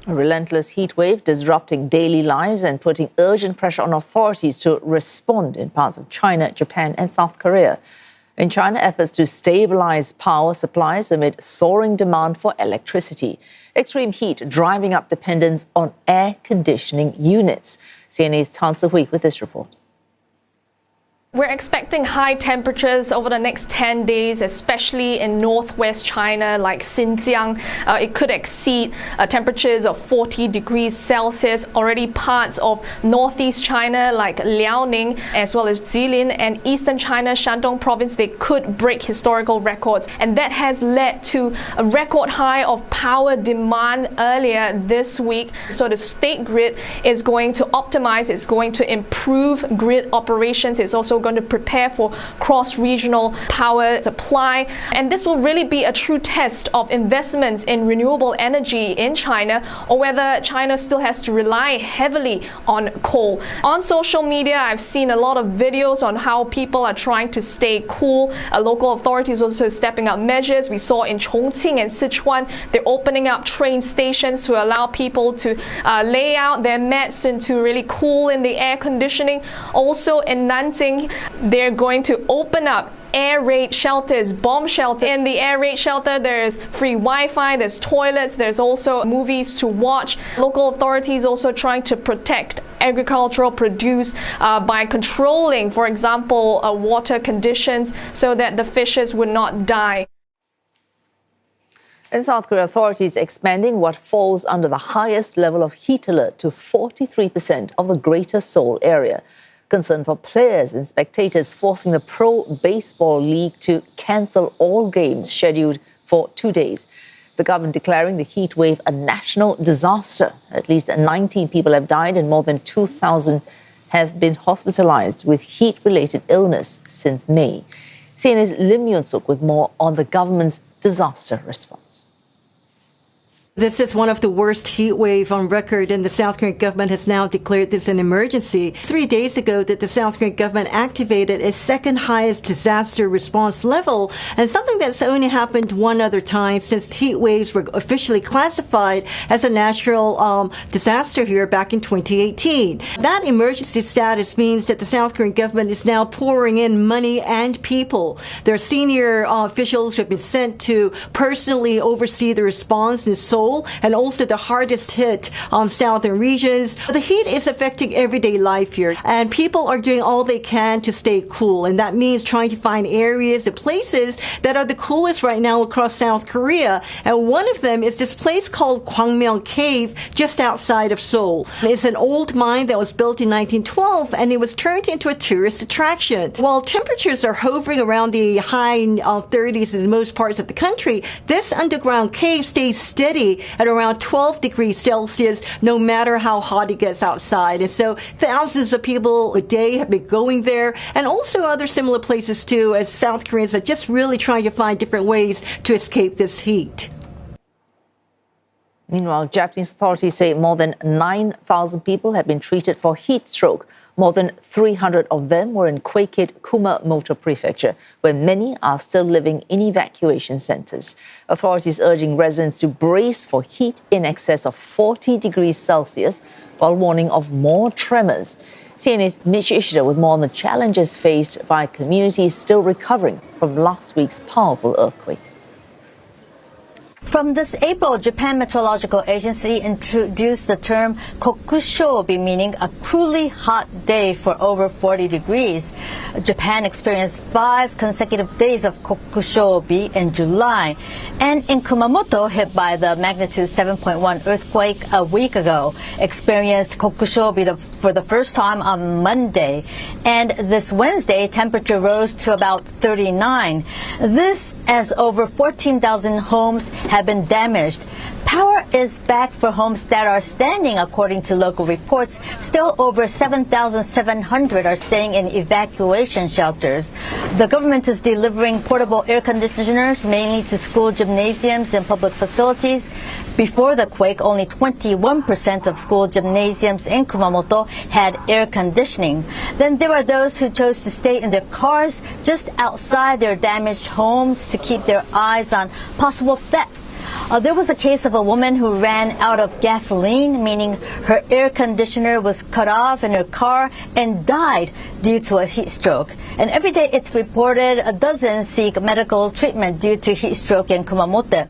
A relentless heat wave disrupting daily lives and putting urgent pressure on authorities to respond in parts of China, Japan and South Korea. In China, efforts to stabilize power supplies amid soaring demand for electricity. Extreme heat driving up dependence on air conditioning units. CNA's Si Hui with this report. We're expecting high temperatures over the next 10 days, especially in northwest China like Xinjiang. It could exceed temperatures of 40 degrees Celsius. Already parts of northeast China like Liaoning, as well as Jilin and eastern China, Shandong province, they could break historical records. And that has led to a record high of power demand earlier this week. So the state grid is going to optimize, it's going to improve grid operations. It's also going to prepare for cross-regional power supply, and this will really be a true test of investments in renewable energy in China, or whether China still has to rely heavily on coal. On social media, I've seen a lot of videos on how people are trying to stay cool. Local authorities also stepping up measures. We saw in Chongqing and Sichuan, they're opening up train stations to allow people to lay out their mats and to really cool in the air conditioning. Also in Nanjing, they're going to open up air raid shelters, bomb shelter. In the air raid shelter, there's free Wi-Fi, there's toilets, there's also movies to watch. Local authorities also trying to protect agricultural produce by controlling, for example, water conditions so that the fishes would not die. In South Korea, authorities expanding what falls under the highest level of heat alert to 43% of the greater Seoul area. Concern for players and spectators forcing the Pro Baseball League to cancel all games scheduled for 2 days. The government declaring the heat wave a national disaster. At least 19 people have died and more than 2,000 have been hospitalized with heat-related illness since May. CNA's Lim Yoon-suk with more on the government's disaster response. This is one of the worst heat wave on record, and the South Korean government has now declared this an emergency. 3 days ago, that the South Korean government activated its second highest disaster response level, and something that's only happened one other time since heat waves were officially classified as a natural disaster here back in 2018. That emergency status means that the South Korean government is now pouring in money and people. There are senior officials who have been sent to personally oversee the response in Seoul and also the hardest hit southern regions. The heat is affecting everyday life here, and people are doing all they can to stay cool, and that means trying to find areas and places that are the coolest right now across South Korea. And one of them is this place called Gwangmyeong Cave just outside of Seoul. It's an old mine that was built in 1912, and it was turned into a tourist attraction. While temperatures are hovering around the high 30s in most parts of the country, this underground cave stays steady at around 12 degrees Celsius, no matter how hot it gets outside. And so thousands of people a day have been going there, and also other similar places too, as South Koreans are just really trying to find different ways to escape this heat. Meanwhile, Japanese authorities say more than 9,000 people have been treated for heat stroke. More than 300 of them were in quake-hit Kumamoto Prefecture, where many are still living in evacuation centers. Authorities urging residents to brace for heat in excess of 40 degrees Celsius, while warning of more tremors. CNA's Ishida with more on the challenges faced by communities still recovering from last week's powerful earthquake. From this April, Japan Meteorological Agency introduced the term kokushobi, meaning a cruelly hot day for over 40 degrees. Japan experienced 5 consecutive days of kokushobi in July. And in Kumamoto, hit by the magnitude 7.1 earthquake a week ago, experienced kokushobi for the first time on Monday. And this Wednesday, temperature rose to about 39. This as over 14,000 homes have been damaged. Power is back for homes that are standing, according to local reports. Still over 7,700 are staying in evacuation shelters. The government is delivering portable air conditioners mainly to school gymnasiums and public facilities. Before the quake, only 21% of school gymnasiums in Kumamoto had air conditioning. Then there are those who chose to stay in their cars just outside their damaged homes to keep their eyes on possible thefts. There was a case of a woman who ran out of gasoline, meaning her air conditioner was cut off in her car and died due to a heat stroke. And every day it's reported dozens seek medical treatment due to heat stroke in Kumamoto.